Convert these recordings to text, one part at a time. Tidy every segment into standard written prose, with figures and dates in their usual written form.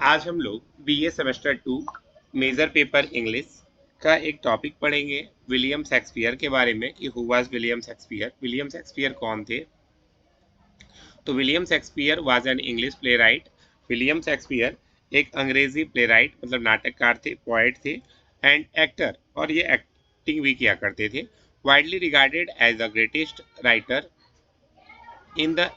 आज हम लोग BA semester 2 major paper English का एक टॉपिक पढ़ेंगे विलियम शेक्सपियर के बारे में कि who was William Shakespeare. William Shakespeare कौन थे? तो William Shakespeare was an English play right. William Shakespeare एक अंग्रेजी प्ले राइट मतलब नाटककार थे, पोएट थे एंड एक्टर, और ये एक्टिंग भी किया करते थे। Widely regarded as the greatest writer in the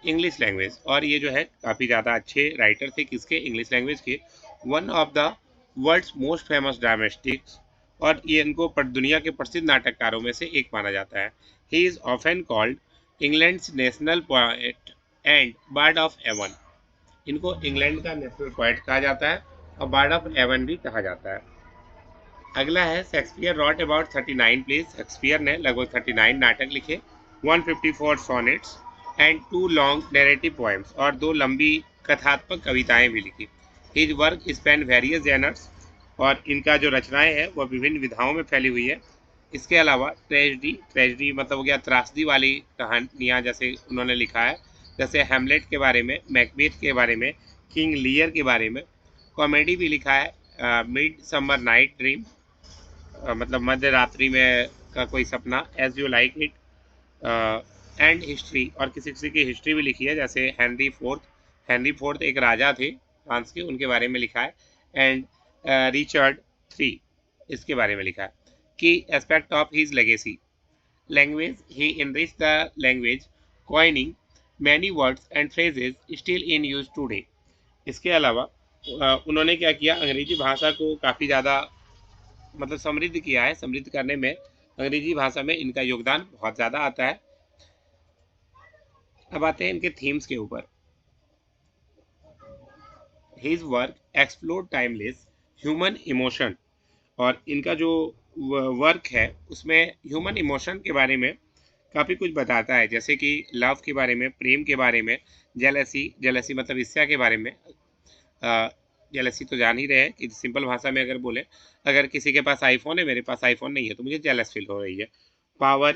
English language, और ये जो है काफ़ी ज़्यादा अच्छे राइटर थे किसके? इंग्लिश लैंग्वेज के। One of the world's most famous dramatics, और ये इनको दुनिया के प्रसिद्ध नाटककारों में से एक माना जाता है। He is often called England's national poet and bard of Avon. इनको इंग्लैंड का नेशनल पोएट कहा जाता है और बार्ड ऑफ एवन भी कहा जाता है। अगला है Shakespeare wrote about 39 plays. Shakespeare ने लगभग 39 नाटक लिखे, 154 sonnets and 2 long narrative poems, और 2 लंबी कथात्मक कविताएं भी लिखी। His work span various genres, और इनका जो रचनाएं हैं वह विभिन्न विधाओं में फैली हुई है। इसके अलावा ट्रेजिडी मतलब हो गया त्रासदी वाली कहानियाँ जैसे उन्होंने लिखा है, जैसे हैमलेट के बारे में, मैकबेथ के बारे में, किंग लियर के बारे में। कॉमेडी भी लिखा है, मिड समर नाइट ड्रीम मतलब मध्य रात्रि में का कोई सपना, as you like it, and history, और किसी किसी की हिस्ट्री भी लिखी है जैसे हेनरी फोर्थ। हेनरी फोर्थ एक राजा थे फ्रांस के, उनके बारे में लिखा है। एंड रिचर्ड थ्री, इसके बारे में लिखा है। की aspect of his legacy language, he enrich the language coining many words and phrases still in use today. इसके अलावा उन्होंने क्या किया, अंग्रेजी भाषा को काफ़ी ज़्यादा मतलब समृद्ध किया है। समृद्ध करने में अंग्रेजी भाषा में इनका योगदान बहुत ज़्यादा आता है। अब आते हैं इनके थीम्स के ऊपर। His work explore timeless human emotion, और इनका जो वर्क है उसमें ह्यूमन इमोशन के बारे में काफ़ी कुछ बताता है, जैसे कि लव के बारे में, प्रेम के बारे में, जेलसी मतलब ईर्ष्या के बारे में। जेलसी तो जान ही रहे हैं कि सिंपल भाषा में अगर बोले, अगर किसी के पास आईफोन है, मेरे पास आईफोन नहीं है, तो मुझे जेलस फील हो रही है। पावर,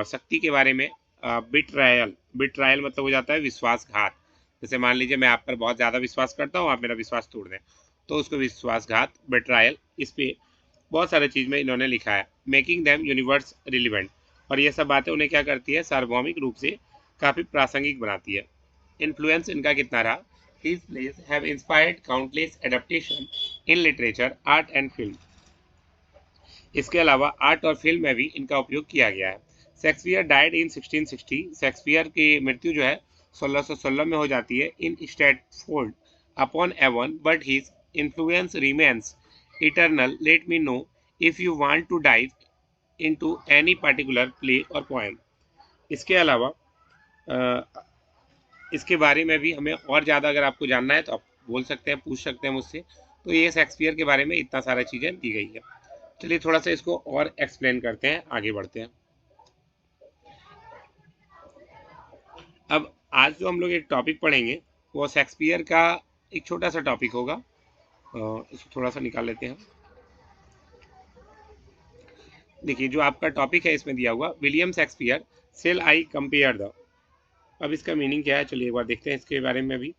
शक्ति के बारे में। बिट्रायल मतलब हो जाता है विश्वासघात। जैसे मान लीजिए मैं आप पर बहुत ज़्यादा विश्वास करता हूँ, आप मेरा विश्वास तोड़ दें, तो उसको विश्वासघात, बिट्रायल। इस पर बहुत सारे चीज़ में इन्होंने लिखा है। मेकिंग दैम यूनिवर्स रिलीवेंट, और ये सब बातें उन्हें क्या करती है, सार्वभौमिक रूप से काफ़ी प्रासंगिक बनाती है। इन्फ्लुएंस इनका कितना रहा? His plays have inspired countless adaptation in literature, art and film. इसके अलावा आर्ट और फिल्म में भी इनका उपयोग किया गया है। Shakespeare died in 1660। शेक्सपियर की मृत्यु जो है 1616 में हो जाती है in Stratford upon Avon, but his influence remains eternal. Let me know if you want to dive into any particular play or poem. इसके अलावा इसके बारे में भी हमें और ज़्यादा अगर आपको जानना है तो आप बोल सकते हैं, पूछ सकते हैं मुझसे। तो ये शेक्सपियर के बारे में इतना सारा चीज़ें दी गई है। चलिए थोड़ा सा इसको और एक्सप्लेन करते हैं, आगे बढ़ते हैं। अब आज जो हम लोग एक टॉपिक पढ़ेंगे वो शेक्सपियर का एक छोटा सा टॉपिक होगा। इसको थोड़ा सा निकाल लेते हैं। देखिए जो आपका टॉपिक है इसमें दिया हुआ, William Shakespeare shall I compare thee. अब इसका मीनिंग क्या है, चलिए एक बार देखते हैं इसके बारे में भी।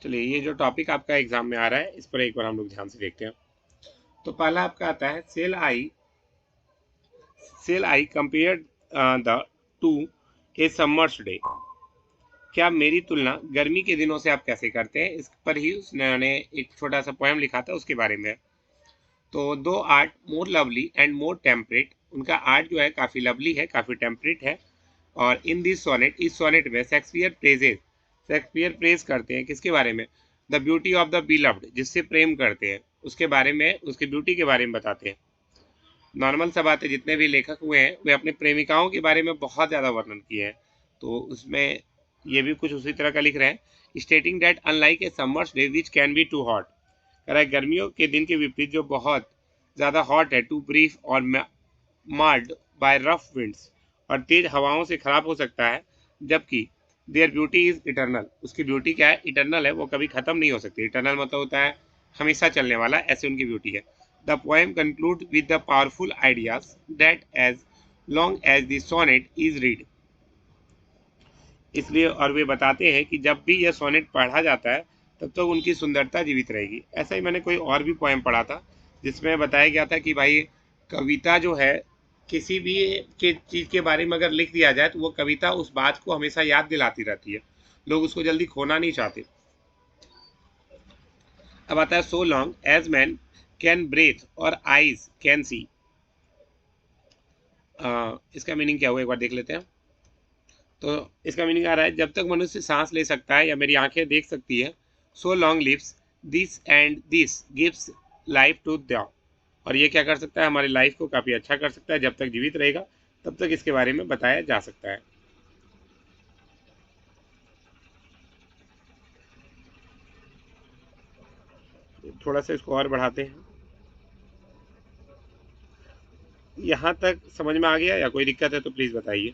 चलिए ये जो टॉपिक आपका एग्जाम में आ रहा है इस पर एक बार हम लोग ध्यान से देखते हैं। तो पहला आपका आता है shall I compare thee to a summer's day. क्या मेरी तुलना गर्मी के दिनों से आप कैसे करते हैं, इस पर ही उसने एक छोटा सा पोएम लिखा था उसके बारे में। तो दो art more lovely and more temperate, उनका आर्ट जो है काफ़ी लवली है, काफ़ी टेम्परेट है। और इन दिस सोनेट, इस सोनेट में शेक्सपियर प्रेज करते हैं किसके बारे में? द ब्यूटी ऑफ द बीलव्ड, जिससे प्रेम करते हैं उसके बारे में, उसकी ब्यूटी के बारे में बताते हैं। नॉर्मल सा बात है, जितने भी लेखक हुए हैं वे अपने प्रेमिकाओं के बारे में बहुत ज़्यादा वर्णन किए हैं, तो उसमें ये भी कुछ उसी तरह का लिख रहे हैं। Stating that unlike a summer's day which can be too hot, कह रहा है गर्मियों के दिन के विपरीत जो बहुत ज़्यादा हॉट है, टू ब्रीफ और मार्ड बाय रफ विंड्स, और तेज हवाओं से खराब हो सकता है, जबकि देयर ब्यूटी इज इटर्नल, उसकी ब्यूटी क्या है, इटर्नल है, वो कभी खत्म नहीं हो सकती। इटर्नल मतलब होता है हमेशा चलने वाला, ऐसे उनकी ब्यूटी है। The poem conclude with the powerful ideas that as long as the sonnet is read, इसलिए और वे बताते हैं कि जब भी यह सोनेट पढ़ा जाता है तब तक तो उनकी सुंदरता जीवित रहेगी। ऐसा ही मैंने कोई और भी पोएम पढ़ा था जिसमें बताया गया था कि भाई कविता जो है, किसी भी के चीज़ के बारे में अगर लिख दिया जाए तो वो कविता उस बात को हमेशा याद दिलाती रहती है, लोग उसको जल्दी खोना नहीं चाहते। अब आता है so long as man can breathe और आईज कैन सी। इसका मीनिंग क्या हुआ एक बार देख लेते हैं। तो इसका मीनिंग आ रहा है जब तक मनुष्य सांस ले सकता है या मेरी आंखें देख सकती है, so long lives this and this gives life to thee, और ये क्या कर सकता है, हमारी लाइफ को काफ़ी अच्छा कर सकता है। जब तक जीवित रहेगा तब तक इसके बारे में बताया जा सकता है। थोड़ा सा इसको और बढ़ाते हैं। यहाँ तक समझ में आ गया या कोई दिक्कत है तो प्लीज़ बताइए।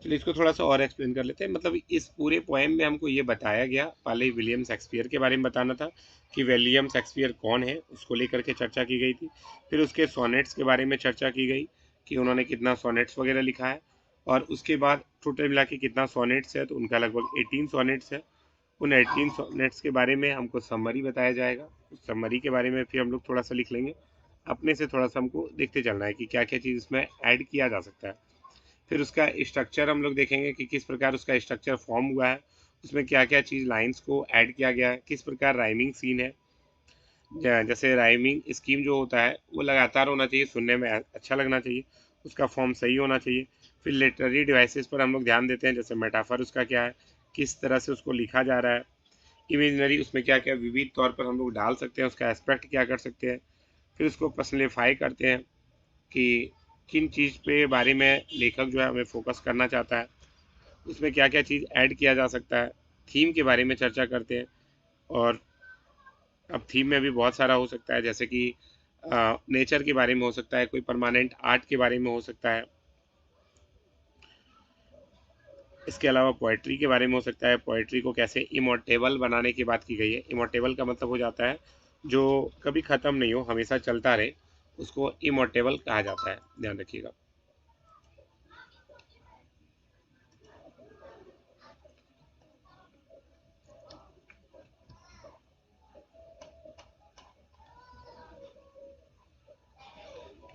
चलिए इसको थोड़ा सा और एक्सप्लेन कर लेते हैं। मतलब इस पूरे पोएम में हमको ये बताया गया, पहले विलियम शेक्सपियर के बारे में बताना था कि विलियम शेक्सपियर कौन है, उसको लेकर के चर्चा की गई थी। फिर उसके सोनेट्स के बारे में चर्चा की गई कि उन्होंने कितना सोनेट्स वगैरह लिखा है, और उसके बाद टोटल मिला के कितना सोनेट्स है, तो उनका लगभग 18 सोनेट्स है। उन 18 सोनेट्स के बारे में हमको समरी बताया जाएगा। उस समरी के बारे में फिर हम लोग थोड़ा सा लिख लेंगे, अपने से थोड़ा सा हमको देखते चलना है कि क्या क्या चीज़ इसमें ऐड किया जा सकता है। फिर उसका स्ट्रक्चर हम लोग देखेंगे कि किस प्रकार उसका स्ट्रक्चर फॉर्म हुआ है, उसमें क्या क्या चीज़ लाइंस को ऐड किया गया है, किस प्रकार राइमिंग सीन है। जैसे राइमिंग स्कीम जो होता है वो लगातार होना चाहिए, सुनने में अच्छा लगना चाहिए, उसका फॉर्म सही होना चाहिए। फिर लिटरेरी डिवाइसेस पर हम लोग ध्यान देते हैं, जैसे मेटाफर उसका क्या है, किस तरह से उसको लिखा जा रहा है। इमेजनरी उसमें क्या क्या विविध तौर पर हम लोग डाल सकते हैं, उसका एस्पेक्ट क्या कर सकते हैं। फिर उसको पर्सनलीफाई करते हैं कि किन चीज़ पे बारे में लेखक जो है हमें फोकस करना चाहता है, उसमें क्या क्या चीज़ ऐड किया जा सकता है। थीम के बारे में चर्चा करते हैं, और अब थीम में भी बहुत सारा हो सकता है, जैसे कि नेचर के बारे में हो सकता है, कोई परमानेंट आर्ट के बारे में हो सकता है, इसके अलावा पोइट्री के बारे में हो सकता है, पोइट्री को कैसे इमोर्टेबल बनाने की बात की गई है। इमोर्टेबल का मतलब हो जाता है जो कभी ख़त्म नहीं हो, हमेशा चलता रहे, उसको इमोर्टेबल कहा जाता है, ध्यान रखिएगा।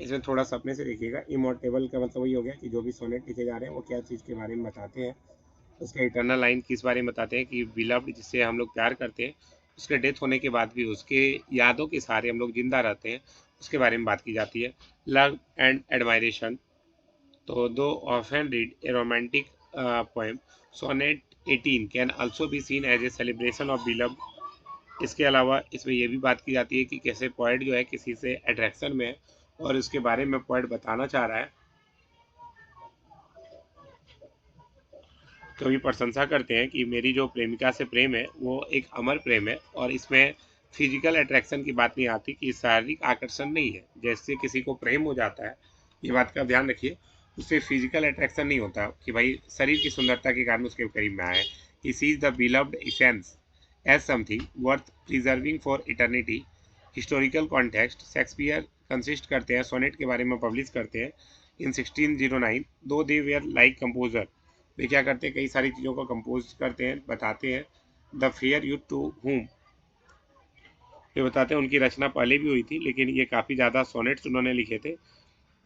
इसमें थोड़ा सा अपने से देखिएगा। इमोर्टेबल का मतलब वही हो गया कि जो भी सोनेट लिखे जा रहे हैं वो क्या चीज़ के बारे में बताते हैं, उसका इटर्नल लाइन किस बारे में बताते हैं कि बिलव्ड जिससे हम लोग प्यार करते हैं, उसके डेथ होने के बाद भी उसके यादों के सहारे हम लोग जिंदा रहते हैं, उसके बारे में बात की जाती है। लव एंड एडमायरेशन, तो though often read a romantic poem, sonnet 18 can also be seen as a celebration of beloved. इसके अलावा इसमें यह भी बात की जाती है कि कैसे पोएट जो है किसी से अट्रैक्शन में है और उसके बारे में पोएट बताना चाह रहा है, कवि प्रशंसा करते हैं कि मेरी जो प्रेमिका से प्रेम है वो एक अमर प्रेम है, और इसमें फिजिकल अट्रैक्शन की बात नहीं आती, कि शारीरिक आकर्षण नहीं है। जैसे किसी को प्रेम हो जाता है, ये बात का ध्यान रखिए, उससे फिजिकल अट्रैक्शन नहीं होता कि भाई शरीर की सुंदरता के कारण उसके करीब में आए। He sees the beloved essence as something worth preserving for eternity. Historical context, Shakespeare consist करते हैं, सोनेट के बारे में पब्लिश करते हैं इन 1609, दो दे वेयर लाइक कंपोजर, वे क्या करते हैं, कई सारी चीज़ों को कंपोज करते हैं, बताते हैं। The fair youth to whom, ये बताते हैं उनकी रचना पहले भी हुई थी, लेकिन ये काफ़ी ज़्यादा सोनेट्स उन्होंने लिखे थे,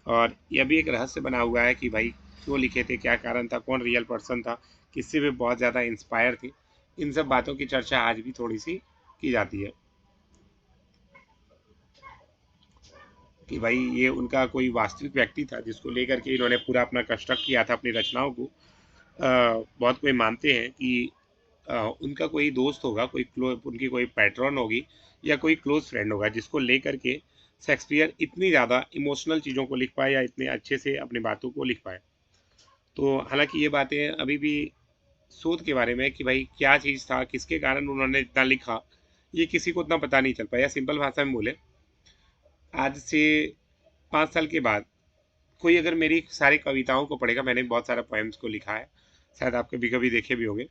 और यह भी एक रहस्य बना हुआ है कि भाई क्यों लिखे थे, क्या कारण था, कौन रियल पर्सन था, किससे वे बहुत ज़्यादा इंस्पायर थे। इन सब बातों की चर्चा आज भी थोड़ी सी की जाती है कि भाई ये उनका कोई वास्तविक व्यक्ति था जिसको लेकर के इन्होंने पूरा अपना कंस्ट्रक्ट किया था अपनी रचनाओं को। बहुत कोई मानते हैं कि उनका कोई दोस्त होगा, उनकी कोई पैट्रन होगी या कोई क्लोज फ्रेंड होगा जिसको लेकर के शेक्सपियर इतनी ज़्यादा इमोशनल चीज़ों को लिख पाए या इतने अच्छे से अपनी बातों को लिख पाए। तो हालांकि ये बातें अभी भी शोध के बारे में कि भाई क्या चीज़ था, किसके कारण उन्होंने इतना लिखा, ये किसी को उतना पता नहीं चल पाया। सिंपल भाषा में बोले, आज से 5 साल के बाद कोई अगर मेरी सारी कविताओं को पढ़ेगा, मैंने बहुत सारा पोएम्स को लिखा है, शायद आप कभी कभी देखे भी होंगे,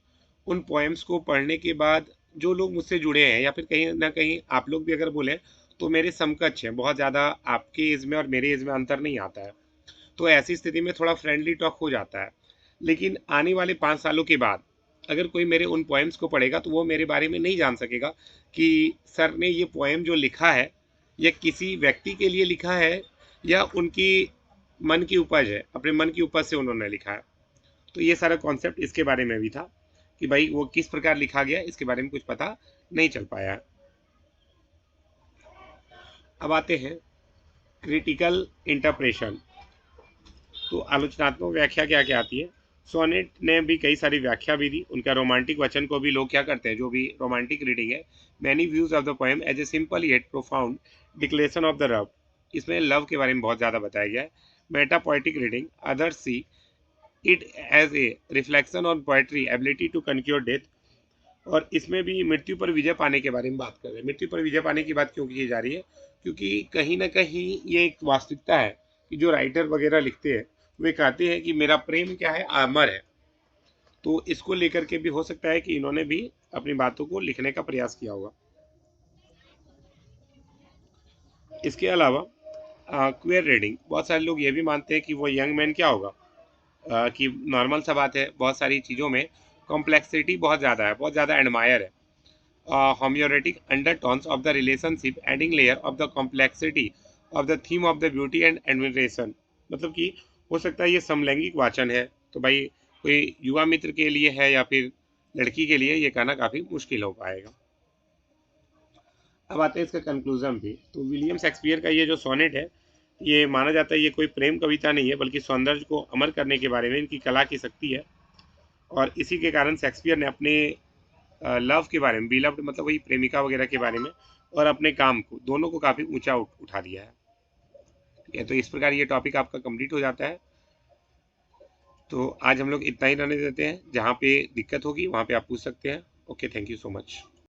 उन पोएम्स को पढ़ने के बाद जो लोग मुझसे जुड़े हैं या फिर कहीं ना कहीं आप लोग भी अगर बोले तो मेरे समकक्ष हैं, बहुत ज़्यादा आपके एज में और मेरे एज में अंतर नहीं आता है, तो ऐसी स्थिति में थोड़ा फ्रेंडली टॉक हो जाता है। लेकिन आने वाले 5 सालों के बाद अगर कोई मेरे उन पोएम्स को पढ़ेगा तो वो मेरे बारे में नहीं जान सकेगा कि सर ने ये पोएम जो लिखा है ये किसी व्यक्ति के लिए लिखा है या उनकी मन की उपज है, अपने मन की उपज से उन्होंने लिखा है। तो ये सारा कॉन्सेप्ट इसके बारे में भी था कि भाई वो किस प्रकार लिखा गया, इसके बारे में कुछ पता नहीं चल पाया। अब आते हैं क्रिटिकल इंटरप्रेशन। तो आलोचनात्मक व्याख्या क्या क्या आती है। सोनेट ने भी कई सारी व्याख्या भी दी। उनका रोमांटिक वचन को भी लोग क्या करते हैं, जो भी रोमांटिक रीडिंग है, many views of the poem as a simple yet profound declaration of the love. इसमें लव के बारे में बहुत ज़्यादा बताया गया है। Meta poetic reading, others see it as a reflection on poetry ability to conquer death. और इसमें भी मृत्यु पर विजय पाने के बारे में बात कर रहे हैं। मृत्यु पर विजय पाने की बात क्यों की जा रही है, क्योंकि कहीं ना कहीं ये एक वास्तविकता है कि जो राइटर वगैरह लिखते हैं वे कहते हैं कि मेरा प्रेम क्या है, अमर है। तो इसको लेकर के भी हो सकता है कि इन्होंने भी अपनी बातों को लिखने का प्रयास किया होगा। इसके अलावा क्वेयर रीडिंग, बहुत सारे लोग ये भी मानते हैं कि वो यंग मैन क्या होगा, कि नॉर्मल सा बात है, बहुत सारी चीज़ों में कॉम्प्लेक्सिटी बहुत ज़्यादा है, बहुत ज़्यादा एडमायर है। homoerotic undertones of the relationship adding layer of the complexity of the theme of the beauty and admiration। मतलब कि हो सकता है ये समलैंगिक वाचन है, तो भाई कोई युवा मित्र के लिए है या फिर लड़की के लिए ये कहना काफ़ी मुश्किल हो पाएगा। अब आते हैं इसका कंक्लूजन भी। तो विलियम शेक्सपियर का ये जो सोनेट है, ये माना जाता है ये कोई प्रेम कविता नहीं है, बल्कि सौंदर्य को अमर करने के बारे में इनकी कला की शक्ति है। और इसी के कारण शेक्सपियर ने अपने लव के बारे में, बिलव्ड मतलब वही प्रेमिका वगैरह के बारे में, और अपने काम को, दोनों को काफ़ी ऊंचा उठा दिया है। ठीक है, तो इस प्रकार ये टॉपिक आपका कंप्लीट हो जाता है। तो आज हम लोग इतना ही रहने देते हैं, जहाँ पे दिक्कत होगी वहाँ पे आप पूछ सकते हैं। Okay, thank you so much.